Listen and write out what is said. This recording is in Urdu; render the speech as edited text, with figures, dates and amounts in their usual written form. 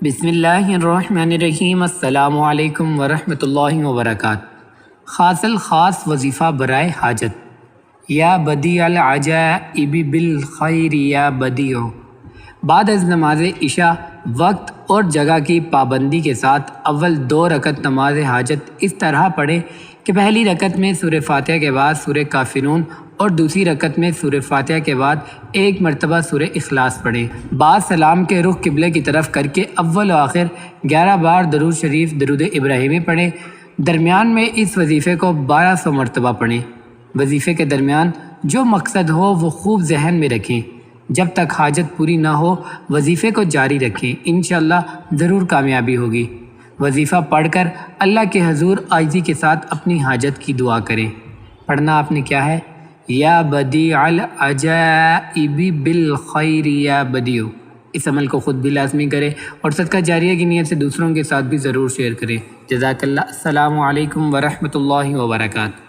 بسم اللہ الرحمن الرحیم۔ السلام علیکم ورحمۃ اللہ وبرکاتہ۔ خاص الخاص وظیفہ برائے حاجت۔ یا بدیع العجائب بالخیر یا بدیع۔ بعد از نماز عشاء وقت اور جگہ کی پابندی کے ساتھ اول 2 رکعت نماز حاجت اس طرح پڑھیں کہ پہلی رکعت میں سورہ فاتحہ کے بعد سورہ کافرون اور دوسری رکعت میں سورہ فاتحہ کے بعد 1 مرتبہ سورہ اخلاص پڑھیں۔ بعد سلام کے رخ قبلے کی طرف کر کے اول و آخر 11 بار درود شریف درود ابراہیمی پڑھیں۔ درمیان میں اس وظیفے کو 1200 مرتبہ پڑھیں۔ وظیفے کے درمیان جو مقصد ہو وہ خوب ذہن میں رکھیں۔ جب تک حاجت پوری نہ ہو وظیفے کو جاری رکھیں، انشاءاللہ ضرور کامیابی ہوگی۔ وظیفہ پڑھ کر اللہ کے حضور عاجزی کے ساتھ اپنی حاجت کی دعا کریں۔ پڑھنا آپ نے کیا ہے؟ یا بدیع العجائب بالخیر یا بدیع۔ اس عمل کو خود بھی لازمی کریں اور صدقہ جاریہ کی نیت سے دوسروں کے ساتھ بھی ضرور شیئر کریں۔ جزاک اللہ۔ السلام علیکم ورحمۃ اللہ وبرکاتہ۔